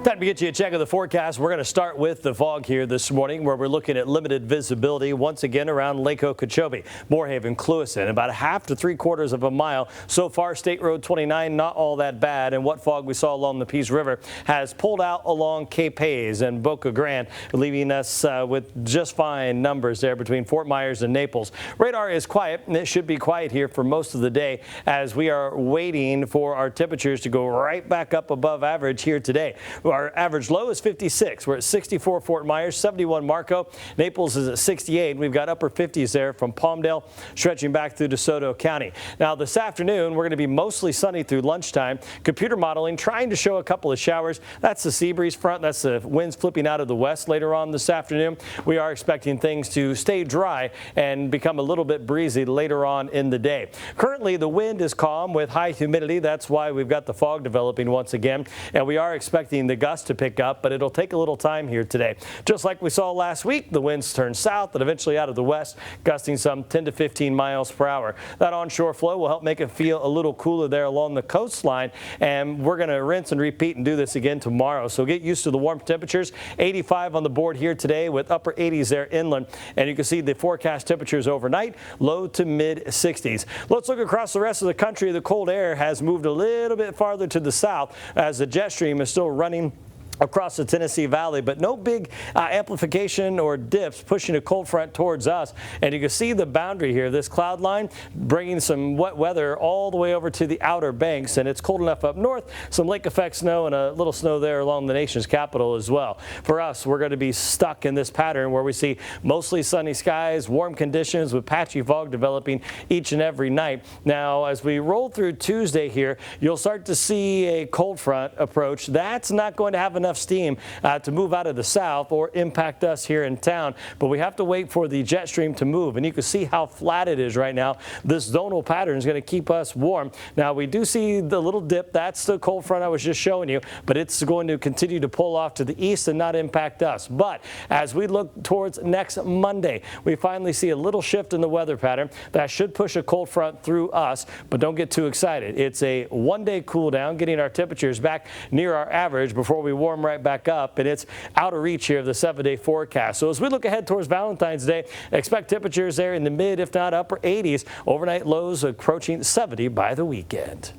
Time to get you a check of the forecast. We're going to start with the fog here this morning, where we're looking at limited visibility once again around Lake Okeechobee, Moorhaven, Clewiston, about a half to 3/4 of a mile. So far, State Road 29, not all that bad. And what fog we saw along the Peace River has pulled out along Cape Hayes and Boca Grande, leaving us with just fine numbers there between Fort Myers and Naples. Radar is quiet, and it should be quiet here for most of the day as we are waiting for our temperatures to go right back up above average here today. Our average low is 56. We're at 64 Fort Myers, 71 Marco. Naples is at 68. We've got upper 50s there from Palmdale stretching back through DeSoto County. Now this afternoon, we're going to be mostly sunny through lunchtime. Computer modeling trying to show a couple of showers. That's the sea breeze front. That's the winds flipping out of the west later on this afternoon. We are expecting things to stay dry and become a little bit breezy later on in the day. Currently, the wind is calm with high humidity. That's why we've got the fog developing once again. And we are expecting the gusts to pick up, but it'll take a little time here today. Just like we saw last week, the winds turn south and eventually out of the west, gusting some 10 to 15 miles per hour. That onshore flow will help make it feel a little cooler there along the coastline, and we're going to rinse and repeat and do this again tomorrow. So get used to the warm temperatures. 85 on the board here today with upper 80s there inland, and you can see the forecast temperatures overnight, low to mid 60s. Let's look across the rest of the country. The cold air has moved a little bit farther to the south as the jet stream is still running across the Tennessee Valley, but no big amplification or dips pushing a cold front towards us. And you can see the boundary here, this cloud line bringing some wet weather all the way over to the Outer Banks, and it's cold enough up north, some lake effect snow and a little snow there along the nation's capital as well. For us, we're going to be stuck in this pattern where we see mostly sunny skies, warm conditions with patchy fog developing each and every night. Now, as we roll through Tuesday here, you'll start to see a cold front approach. That's not going to have enough steam to move out of the south or impact us here in town, but we have to wait for the jet stream to move, and you can see how flat it is right now. This zonal pattern is going to keep us warm. Now we do see the little dip. That's the cold front I was just showing you, but it's going to continue to pull off to the east and not impact us. But as we look towards next Monday, we finally see a little shift in the weather pattern that should push a cold front through us, but don't get too excited. It's a one-day cool down, getting our temperatures back near our average before we warm right back up, and it's out of reach here of the 7-day forecast. So as we look ahead towards Valentine's Day, expect temperatures there in the mid, if not upper 80s, overnight lows approaching 70 by the weekend.